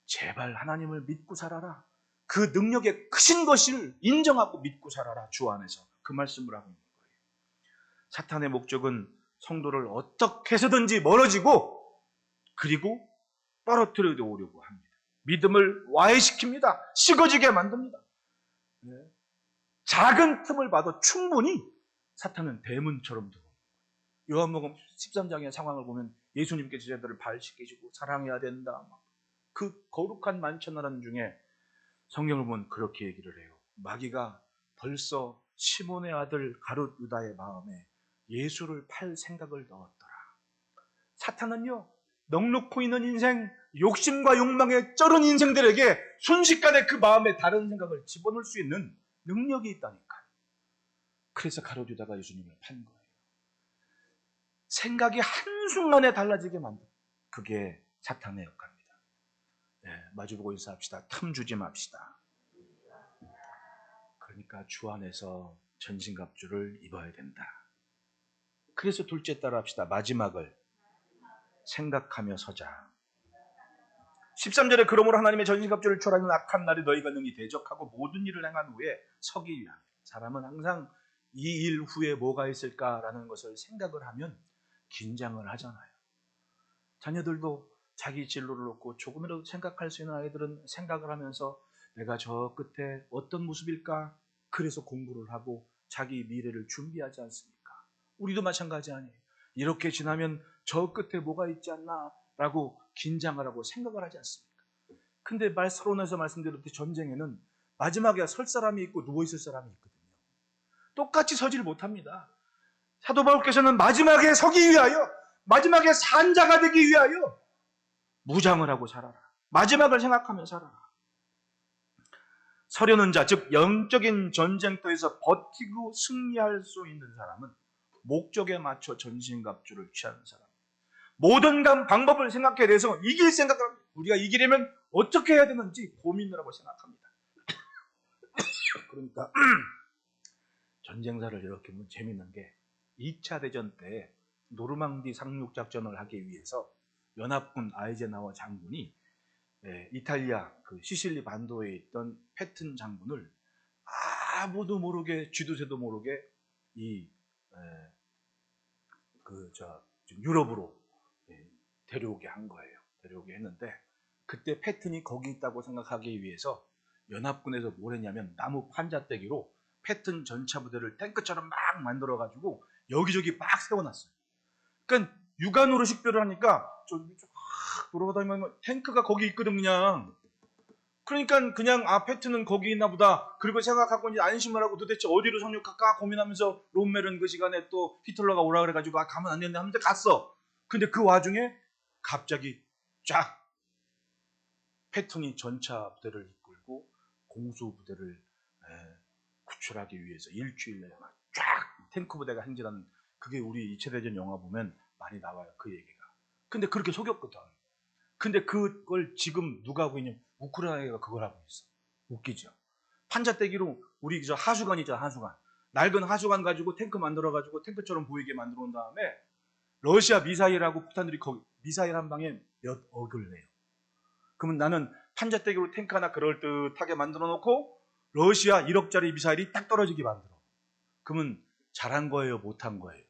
제발 하나님을 믿고 살아라. 그 능력의 크신 것을 인정하고 믿고 살아라. 주 안에서. 그 말씀을 하고 있는 거예요. 사탄의 목적은 성도를 어떻게 해서든지 멀어지고 그리고 떨어뜨려 오려고 합니다. 믿음을 와해시킵니다. 식어지게 만듭니다. 작은 틈을 봐도 충분히 사탄은 대문처럼 들어옵니다. 요한복음 13장의 상황을 보면 예수님께 제자들을 발 씻기시고 사랑해야 된다. 그 거룩한 만천하라는 중에 성경을 보면 그렇게 얘기를 해요. 마귀가 벌써 시몬의 아들 가룟 유다의 마음에 예수를 팔 생각을 넣었더라. 사탄은요, 넉넉고 있는 인생, 욕심과 욕망에 쩔은 인생들에게 순식간에 그 마음에 다른 생각을 집어넣을 수 있는 능력이 있다니까요. 그래서 가룟 유다가 예수님을 판 거예요. 생각이 한순간에 달라지게 만든 그게 사탄의 역할입니다. 마주보고 인사합시다. 틈 주지 맙시다. 그러니까 주 안에서 전신갑주를 입어야 된다. 그래서 둘째 따라 합시다. 마지막을 생각하며 서자. 13절에 그러므로 하나님의 전신갑주를 초라하는 악한 날에 너희가 능히 대적하고 모든 일을 행한 후에 서기 위함. 사람은 항상 이 일 후에 뭐가 있을까라는 것을 생각을 하면 긴장을 하잖아요. 자녀들도 자기 진로를 놓고 조금이라도 생각할 수 있는 아이들은 생각을 하면서 내가 저 끝에 어떤 모습일까? 그래서 공부를 하고 자기 미래를 준비하지 않습니까? 우리도 마찬가지 아니에요. 이렇게 지나면 저 끝에 뭐가 있지 않나? 라고 긴장을 하고 생각을 하지 않습니까? 근데 서론에서 말씀드렸듯이 전쟁에는 마지막에 설 사람이 있고 누워있을 사람이 있거든요. 똑같이 서지를 못합니다. 사도 바울께서는 마지막에 서기 위하여, 마지막에 산자가 되기 위하여 무장을 하고 살아라. 마지막을 생각하며 살아라. 서려는 자, 즉 영적인 전쟁터에서 버티고 승리할 수 있는 사람은 목적에 맞춰 전신갑주를 취하는 사람. 모든 방법을 생각해야 돼서 이길 생각을 합니다. 우리가 이기려면 어떻게 해야 되는지 고민을 하고 생각합니다. 그러니까 전쟁사를 이렇게 보면 재밌는 게 2차 대전 때 노르망디 상륙작전을 하기 위해서 연합군 아이젠하워 장군이 이탈리아 그 시실리 반도에 있던 패튼 장군을 아무도 모르게 쥐도새도 모르게 유럽으로 데려오게 한 거예요. 데려오게 했는데 그때 패튼이 거기 있다고 생각하기 위해서 연합군에서 뭘 했냐면 나무 판자떼기로 패튼 전차 부대를 탱크처럼 막 만들어가지고 여기저기 막 세워놨어요. 그러니까 육안으로 식별을 하니까 저기 쫙 돌아다니면 탱크가 거기 있거든 그냥. 그러니까 그냥 패튼은 거기 있나 보다. 그리고 생각하고 이제 안심을 하고 도대체 어디로 상륙할까 고민하면서 롬멜은 그 시간에 또 히틀러가 오라 그래가지고 가면 안 되는데 하면서 갔어. 근데 그 와중에 갑자기 쫙 패튼이 전차 부대를 이끌고 공수 부대를 구출하기 위해서 일주일 내에 쫙 탱크 부대가 행진하는, 그게 우리 2차 대전 영화 보면 많이 나와요. 그 얘기가. 근데 그렇게 속였거든. 근데 그걸 지금 누가 하고 있냐면 우크라이나가 그걸 하고 있어. 웃기죠. 판자떼기로 우리 저 하수관 있잖아, 하수관. 낡은 하수관 가지고 탱크 만들어가지고 탱크처럼 보이게 만들어 온 다음에 러시아 미사일하고 북한들이 거기 미사일 한 방에 몇 억을 내요. 그러면 나는 판자떼기로 탱크 하나 그럴듯하게 만들어 놓고 러시아 1억짜리 미사일이 딱 떨어지게 만들어. 그러면 잘한 거예요, 못한 거예요?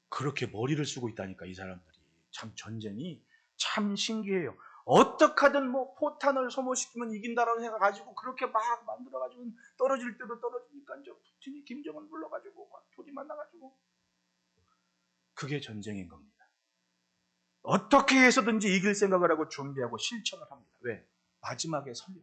그렇게 머리를 쓰고 있다니까, 이 사람들이. 참 전쟁이 참 신기해요. 어떻게 하든 뭐 포탄을 소모시키면 이긴다라는 생각 가지고 그렇게 막 만들어가지고 떨어질 때도 떨어지니까 이제 푸틴이 김정은 불러가지고 막 둘이 만나가지고, 그게 전쟁인 겁니다. 어떻게 해서든지 이길 생각을 하고 준비하고 실천을 합니다. 왜? 마지막에 설령.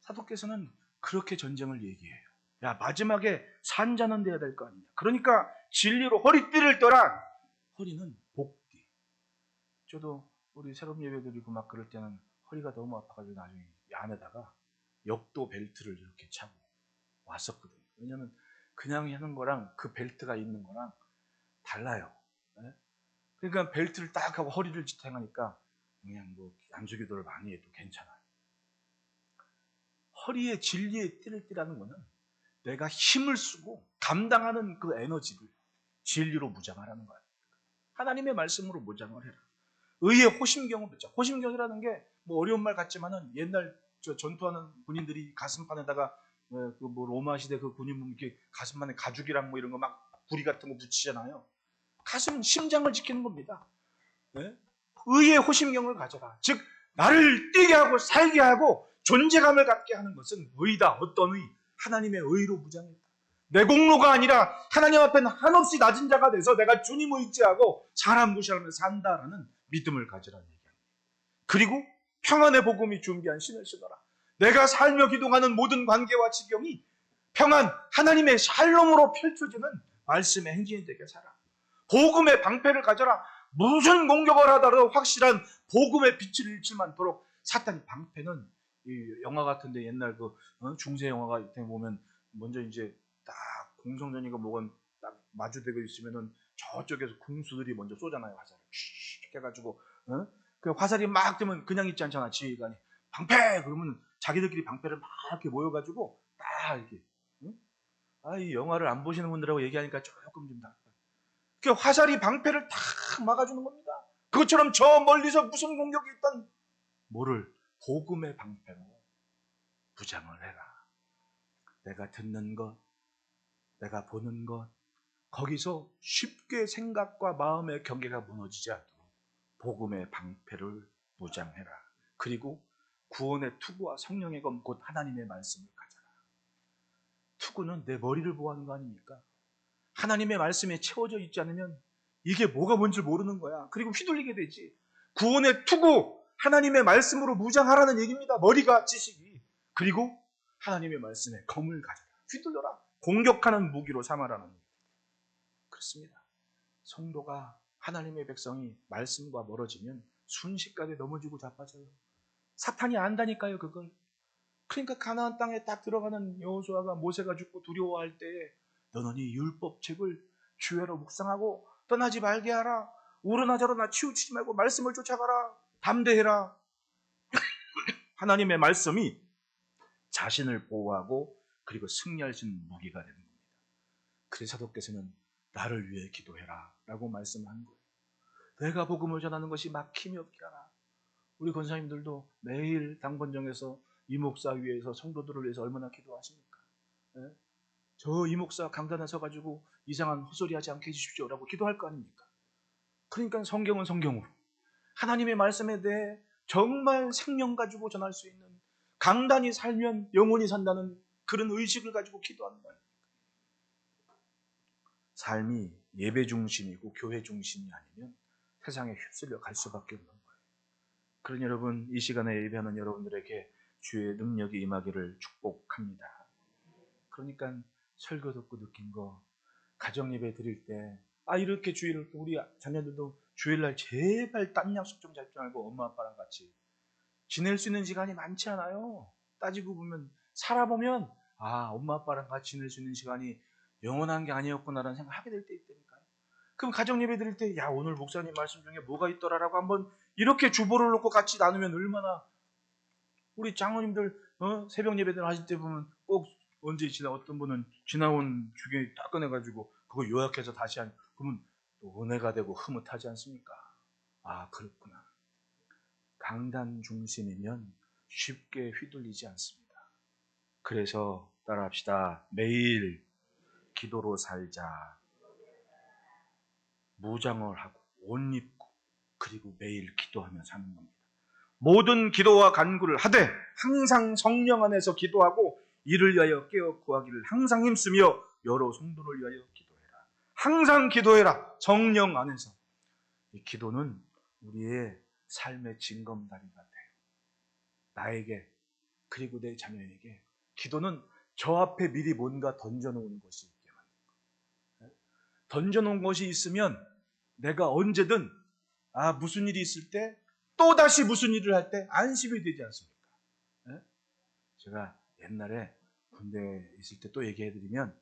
사도께서는 그렇게 전쟁을 얘기해요. 야, 마지막에 산자는 돼야 될 거 아니냐. 그러니까 진리로 허리띠를 떠라. 허리는 복띠. 저도 우리 새로운 예배 드리고 막 그럴 때는 허리가 너무 아파가지고 나중에 안에다가 역도 벨트를 이렇게 차고 왔었거든요. 왜냐면 그냥 하는 거랑 그 벨트가 있는 거랑 달라요. 네? 그러니까 벨트를 딱 하고 허리를 지탱하니까 그냥 뭐 안주기도를 많이 해도 괜찮아요. 허리에 진리의 띠를 띠라는 거는 내가 힘을 쓰고 감당하는 그 에너지를 진리로 무장하라는 거예요. 하나님의 말씀으로 무장을 해라. 의의 호심경을 붙자. 호심경이라는 게 뭐 어려운 말 같지만은 옛날 전투하는 군인들이 가슴판에다가 뭐 로마 시대 그 군인 보면 이렇게 가슴판에 가죽이랑 뭐 이런 거 막 부리 같은 거 붙이잖아요. 가슴은 심장을 지키는 겁니다. 네? 의의 호심경을 가져라. 즉 나를 뛰게 하고 살게 하고 존재감을 갖게 하는 것은 의다. 어떤 의? 하나님의 의로 무장했다. 내 공로가 아니라 하나님 앞에는 한없이 낮은 자가 돼서 내가 주님을 의지하고 사람 무시하며 산다라는 믿음을 가지라는 얘기합니다. 그리고 평안의 복음이 준비한 신을 신어라. 내가 살며 기동하는 모든 관계와 지경이 평안, 하나님의 샬롬으로 펼쳐지는 말씀의 행진이 되게 살아. 복음의 방패를 가져라. 무슨 공격을 하더라도 확실한 복음의 빛을 잃지 않도록. 사탄 방패는 이 영화 같은데 옛날 그 중세 영화 같은 데 보면 먼저 이제 딱 공성전이가 뭐가 딱 마주되고 있으면은 저쪽에서 궁수들이 먼저 쏘잖아요. 화살을 슉 해가지고 그 화살이 막 되면 그냥 있지 않잖아. 지휘관이 방패 그러면 자기들끼리 방패를 막 이렇게 모여가지고 딱 이렇게. 이 영화를 안 보시는 분들하고 얘기하니까 조금 좀 다. 그 화살이 방패를 탁 막아주는 겁니다. 그것처럼 저 멀리서 무슨 공격이 있던 뭐를 복음의 방패로 무장을 해라. 내가 듣는 것, 내가 보는 것, 거기서 쉽게 생각과 마음의 경계가 무너지지 않도록 복음의 방패를 무장해라. 그리고 구원의 투구와 성령의 검 곧 하나님의 말씀을 가져라. 투구는 내 머리를 보호하는 거 아닙니까? 하나님의 말씀에 채워져 있지 않으면 이게 뭐가 뭔지 모르는 거야. 그리고 휘둘리게 되지. 구원의 투구, 하나님의 말씀으로 무장하라는 얘기입니다. 머리가 지식이. 그리고 하나님의 말씀에 검을 가져라. 휘둘러라. 공격하는 무기로 삼아라는 거예요. 그렇습니다. 성도가 하나님의 백성이 말씀과 멀어지면 순식간에 넘어지고 자빠져요. 사탄이 안다니까요, 그걸. 그러니까 가나안 땅에 딱 들어가는 여호수아가 모세가 죽고 두려워할 때에 너는 이 율법책을 주야로 묵상하고 떠나지 말게 하라. 오르나 저러나 치우치지 말고 말씀을 쫓아가라. 담대해라. 하나님의 말씀이 자신을 보호하고 그리고 승리할 수 있는 무기가 되는 겁니다. 그래서 사도께서는 나를 위해 기도해라 라고 말씀한 거예요. 내가 복음을 전하는 것이 막힘이 없게 하라. 우리 권사님들도 매일 당번정에서 이 목사 위해서 성도들을 위해서 얼마나 기도하십니까? 예? 저 이 목사 강단에 서가지고 이상한 헛소리 하지 않게 해주십시오 라고 기도할 거 아닙니까? 그러니까 성경은 성경으로 하나님의 말씀에 대해 정말 생명 가지고 전할 수 있는, 강단이 살면 영혼이 산다는 그런 의식을 가지고 기도하는 거예요. 삶이 예배 중심이고 교회 중심이 아니면 세상에 휩쓸려 갈 수밖에 없는 거예요. 그러니 여러분, 이 시간에 예배하는 여러분들에게 주의 능력이 임하기를 축복합니다. 그러니까 설교 듣고 느낀 거, 가정 예배 드릴 때 이렇게 주일을, 우리 자녀들도 주일날 제발 딴 약속 좀 잡지 말고 엄마 아빠랑 같이 지낼 수 있는 시간이 많지 않아요. 따지고 보면, 살아보면 엄마 아빠랑 같이 지낼 수 있는 시간이 영원한 게 아니었구나라는 생각을 하게 될 때 있다니까요. 그럼 가정 예배 드릴 때 오늘 목사님 말씀 중에 뭐가 있더라라고 한번 이렇게 주보를 놓고 같이 나누면 얼마나, 우리 장로님들 새벽 예배들 하실 때 보면 꼭 언제 어떤 분은 지나온 주기에 딱 꺼내가지고 그거 요약해서 다시 그러면 또 은혜가 되고 흐뭇하지 않습니까? 그렇구나. 강단 중심이면 쉽게 휘둘리지 않습니다. 그래서 따라합시다. 매일 기도로 살자. 무장을 하고 옷 입고 그리고 매일 기도하며 사는 겁니다. 모든 기도와 간구를 하되 항상 성령 안에서 기도하고 이를 위하여 깨어 구하기를 항상 힘쓰며 여러 성도를 위하여 기도해라. 항상 기도해라. 성령 안에서. 이 기도는 우리의 삶의 징검다리 같아요. 나에게 그리고 내 자녀에게 기도는 저 앞에 미리 뭔가 던져놓은 것이 있게 만든 거예요. 던져놓은 것이 있으면 내가 언제든 무슨 일이 있을 때 또다시 무슨 일을 할 때 안심이 되지 않습니까? 제가 옛날에 군대에 있을 때 또 얘기해드리면,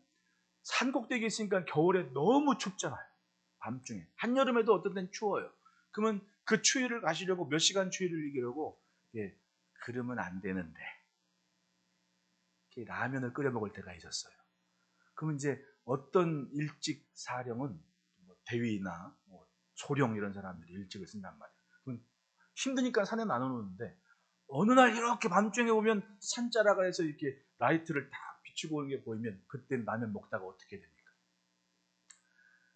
산꼭대기에 있으니까 겨울에 너무 춥잖아요. 밤중에. 한여름에도 어떤 때는 추워요. 그러면 그 추위를 가시려고 몇 시간 추위를 이기려고 그러면 안 되는데 라면을 끓여 먹을 때가 있었어요. 그러면 이제 어떤 일찍 사령은 대위나 소령 이런 사람들이 일찍을 쓴단 말이에요. 그럼 힘드니까 산에 나눠놓는데 어느 날 이렇게 밤중에 오면 산자락에서 이렇게 라이트를 딱 비추고 오는 게 보이면 그땐 라면 먹다가 어떻게 됩니까?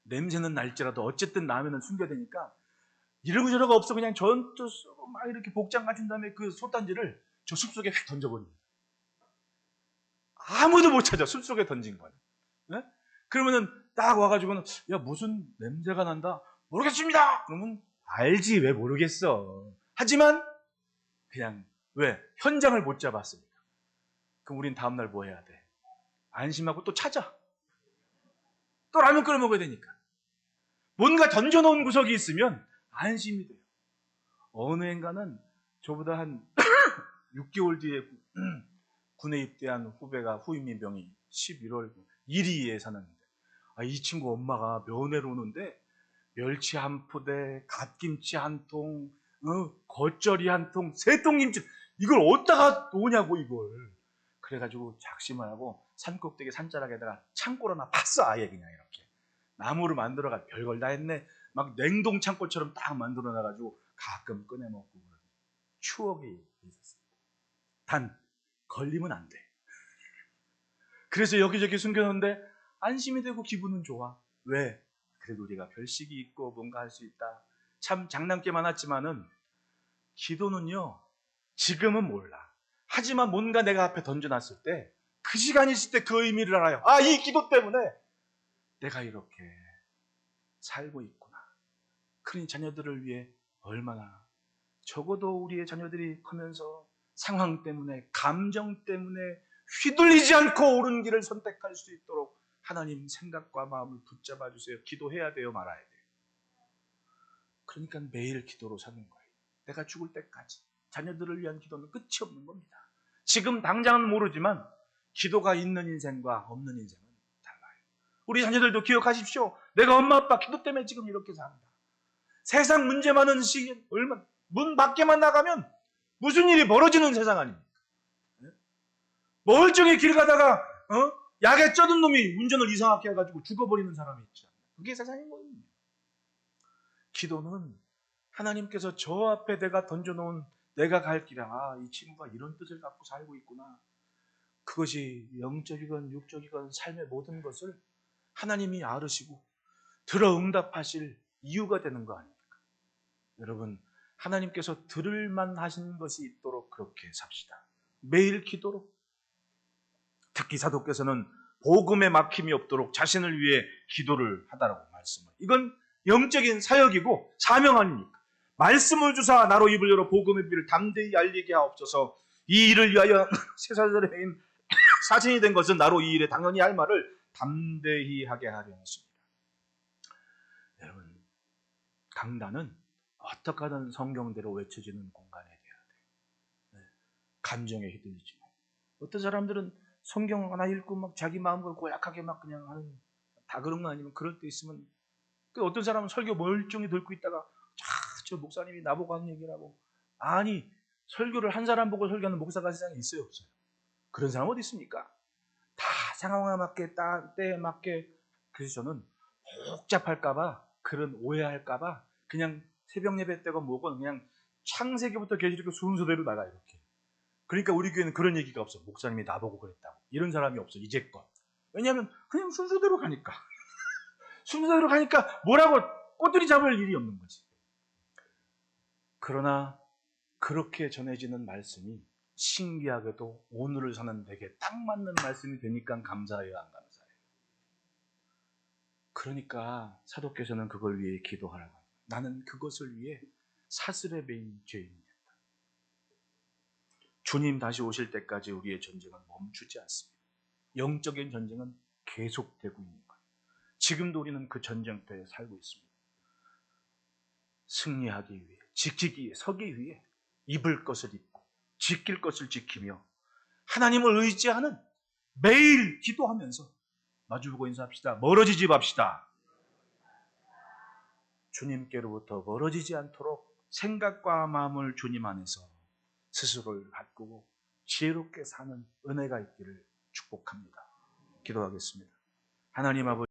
냄새는 날지라도 어쨌든 라면은 숨겨되니까 이러고 저러고 없어 그냥 전투 쓰고 막 이렇게 복장 갖춘 다음에 그 솥단지를 저 숲속에 휙 던져버립니다. 아무도 못 찾아. 숲속에 던진 거예요. 네? 그러면은 딱 와가지고는 무슨 냄새가 난다. 모르겠습니다. 그러면 알지 왜 모르겠어. 하지만 그냥 왜? 현장을 못 잡았으니까. 그럼 우린 다음날 뭐 해야 돼? 안심하고 또 찾아. 또 라면 끓여 먹어야 되니까. 뭔가 던져놓은 구석이 있으면 안심이 돼요. 어느 해인가는 저보다 한 6개월 뒤에 군에 입대한 후배가 후임민병이 11월 1위에 사는데 이 친구 엄마가 면회로 오는데 멸치 한 포대, 갓김치 한 통, 겉절이 한 통, 3통 김치, 이걸 어디다가 놓냐고 이걸. 그래가지고 작심을 하고 산꼭대기 산자락에다가 창고를 하나 팠어. 아예 그냥 이렇게 나무로 만들어가 별걸 다 했네. 막 냉동 창고처럼 딱 만들어놔가지고 가끔 꺼내 먹고 그런 추억이 있었어요. 단 걸리면 안 돼. 그래서 여기저기 숨겨놓는데 안심이 되고 기분은 좋아. 왜? 그래도 우리가 별식이 있고 뭔가 할 수 있다. 참 장난기 많았지만은 기도는요, 지금은 몰라. 하지만 뭔가 내가 앞에 던져놨을 때 그 시간이 있을 때 그 의미를 알아요. 이 기도 때문에 내가 이렇게 살고 있구나. 그러니 자녀들을 위해 얼마나, 적어도 우리의 자녀들이 크면서 상황 때문에, 감정 때문에 휘둘리지 않고 옳은 길을 선택할 수 있도록 하나님 생각과 마음을 붙잡아 주세요. 기도해야 돼요, 말아야 돼요? 그러니까 매일 기도로 사는 거예요. 내가 죽을 때까지. 자녀들을 위한 기도는 끝이 없는 겁니다. 지금 당장은 모르지만 기도가 있는 인생과 없는 인생은 달라요. 우리 자녀들도 기억하십시오. 내가 엄마 아빠 기도 때문에 지금 이렇게 산다. 세상 문제 많은 시기, 문 밖에만 나가면 무슨 일이 벌어지는 세상 아닙니까? 멀쩡히 길 가다가 약에 쩌든 놈이 운전을 이상하게 해가지고 죽어버리는 사람이 있지 않나요? 그게 세상인 거예요. 기도는 하나님께서 저 앞에 내가 던져놓은 내가 갈 길에 이 친구가 이런 뜻을 갖고 살고 있구나. 그것이 영적이건 육적이건 삶의 모든 것을 하나님이 알으시고 들어 응답하실 이유가 되는 거 아닙니까? 여러분, 하나님께서 들을만 하신 것이 있도록 그렇게 삽시다. 매일 기도로. 특히 사도께서는 복음에 막힘이 없도록 자신을 위해 기도를 하다라고 말씀을. 이건 영적인 사역이고 사명 아닙니까? 말씀을 주사 나로 입을 열어 복음의 비를 담대히 알리게 하옵소서. 이 일을 위하여 세사절의 행인 사신이 된 것은 나로 이 일에 당연히 할 말을 담대히 하게 하려 했습니다. 여러분, 강단은 어떻게 하든 성경대로 외쳐지는 공간에 돼야 돼요. 감정에 휘둘리지 말고. 어떤 사람들은 성경 하나 읽고 막 자기 마음을 고약하게 막 그냥 하는, 다 그런 거 아니면 그럴 때 있으면, 어떤 사람은 설교 멀쩡히 듣고 있다가 저 목사님이 나보고 하는 얘기라고. 아니, 설교를 한 사람 보고 설교하는 목사가 세상에 있어요, 없어요? 그런 사람 어디 있습니까? 다 상황에 맞게, 때에 맞게. 그래서 저는 복잡할까봐, 그런 오해할까봐 그냥 새벽 예배 때가 뭐건 그냥 창세기부터 계시록 순서대로 나가, 이렇게. 그러니까 우리 교회는 그런 얘기가 없어. 목사님이 나보고 그랬다고. 이런 사람이 없어, 이제껏. 왜냐하면 그냥 순서대로 가니까. 순서대로 가니까 뭐라고 꼬투리 잡을 일이 없는 거지. 그러나 그렇게 전해지는 말씀이 신기하게도 오늘을 사는 데게 딱 맞는 말씀이 되니까 감사해요, 안 감사해요? 그러니까 사도께서는 그걸 위해 기도하라고 합니다. 나는 그것을 위해 사슬에 매인 죄인이다. 주님 다시 오실 때까지 우리의 전쟁은 멈추지 않습니다. 영적인 전쟁은 계속되고 있는 거예요. 지금도 우리는 그 전쟁터에 살고 있습니다. 승리하기 위해, 지키기 위해, 서기 위해 입을 것을 입고 지킬 것을 지키며 하나님을 의지하는 매일 기도하면서 마주보고 인사합시다. 멀어지지 맙시다. 주님께로부터 멀어지지 않도록 생각과 마음을 주님 안에서 스스로를 가꾸고 지혜롭게 사는 은혜가 있기를 축복합니다. 기도하겠습니다. 하나님 아버지,